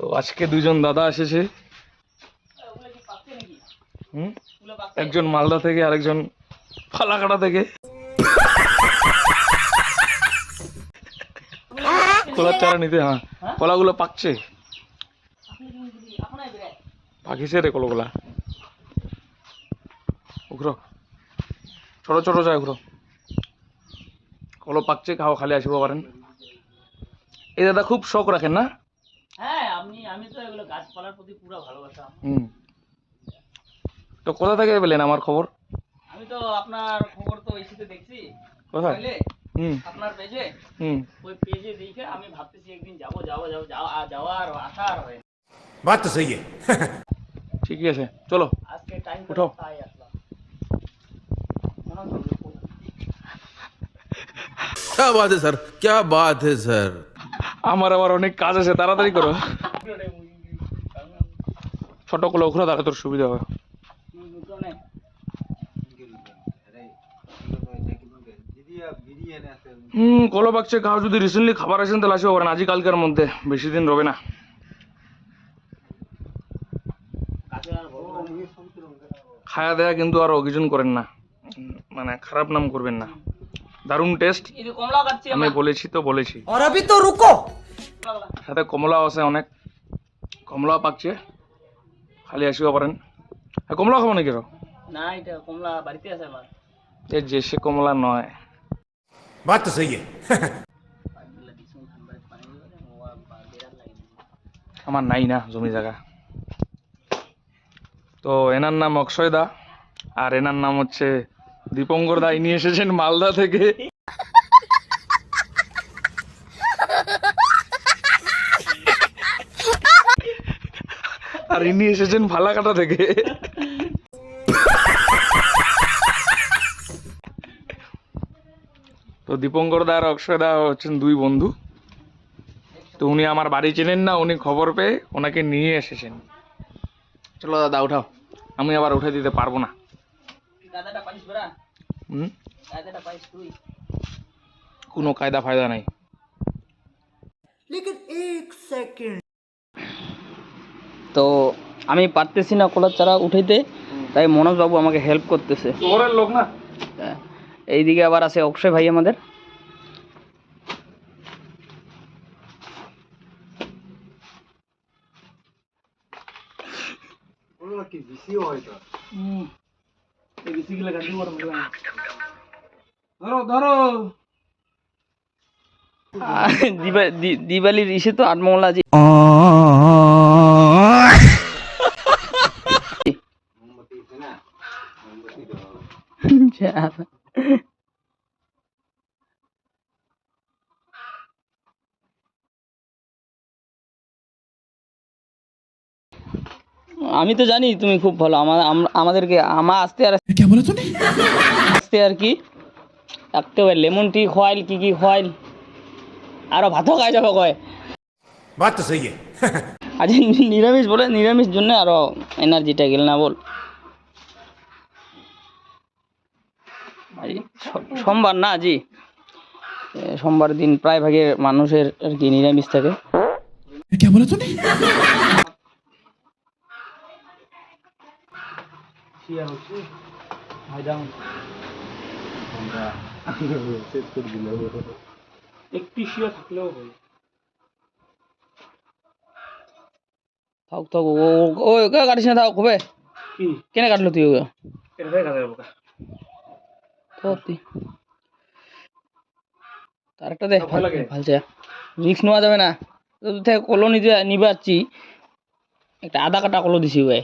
তো আজকে দুইজন দাদা এসেছে। একজন মালদা থেকে আরেকজন ফালাকাটা থেকে। কলার চারা নিতে। হ্যাঁ, কলাগুলো পাকছে, পাকিছে রে কলাগুলা। উখরো ছোট ছোট যায়, উখরো কলো পাকছে, খাও, খালি আসিব পারেন। এই দাদা খুব শখ রাখেন না? হ্যাঁ, আমি তো এগুলো গাছপালার প্রতি পুরো ভালোবাসা। তো কোথা থেকে পেলেন আমার খবর? আমি তো আপনার খবর তো ইসিতে দেখছি। কোথায়? আপনার পেজে। ওই পেজে দেখে আমি ভাবতেছি একদিন যাওয়া আর আসা আর হয়। বাত তো সহি ঠিকই আছে, চলো আজকে টাইম উঠো। তাই আসলাম। क्या बात है सर, क्या बात है सर। আমার আবার অনেক কাজ আছে, তাড়াতাড়ি করো। ছোট কলো উখরো, তাহলে তোর সুবিধা হয়। কলো পাকছে, খাও। যদি রিসেন্টলি খাবার আসেন তাহলে আসিব পারেন, আজি কালকের মধ্যে, বেশি দিন রবে না। খায়া দেয়া কিন্তু আর অভিযোগ করেন না, মানে খারাপ নাম করবেন না। দারুণ টেস্ট, আমি বলেছি তো বলেছি। সাথে কমলাও আছে অনেক, কমলাও পাকছে, খালি আসিব পারেন। কমলা খাবো নাকি? না, এটা কমলা বাড়িতে আছে আমার। এই যে সে কমলা নয়। बात तो सही है। আমার নাই না জমি জায়গা। তো এনার নাম অক্ষয় দা, আর এনার নাম হচ্ছে দীপঙ্কর দা। ইনি এসেছেন মালদা থেকে। আর ইনি এসেছেন ফালাকাটা থেকে। তো দীপঙ্কর দা আর অক্ষয় দা হচ্ছেন দুই বন্ধু। তো উনি আমার বাড়ি চেনেন না, উনি খবর পেয়ে ওনাকে নিয়ে এসেছেন। চলো দাদা উঠাও, আমি আবার উঠে দিতে পারবো না। কোনো কায়দা ফায়দা নাই। তো আমি পারতেছি না কলার চারা উঠাইতে, তাই মনোজ বাবু আমাকে হেল্প করতেছে। শহরের লোক না। এইদিকে আবার আছে অক্ষয় ভাই আমাদের। দিবালির ইসে তো আটমংলা জি। আমি তো জানি তুমি খুব ভালো। আমাদেরকে আসতে আর কি রাখতে হবে। লেমন টি খোয়াইল, কি খোয়াইল, আরো ভাতও খাই যাবো কয়। बात तो सही है। আজ নিরামিষ বলে, নিরামিষ জন্য আরো এনার্জিটা গেল না বল। সোমবার না জি, সোমবার দিন প্রায় ভাগের মানুষের আর কি নিরামিষ থাকে। একটি শিয়া থাকলেও হয়। থাক থাক, ও কাটিস না, থাক হবে। কি কেন কাটলো তুই? তার একটা দেখ, ভালছে রিক্স নেওয়া যাবে না। তোর থেকে কলো নিবে আসছি, একটা আধা কাটা কলো দিছি ভাই।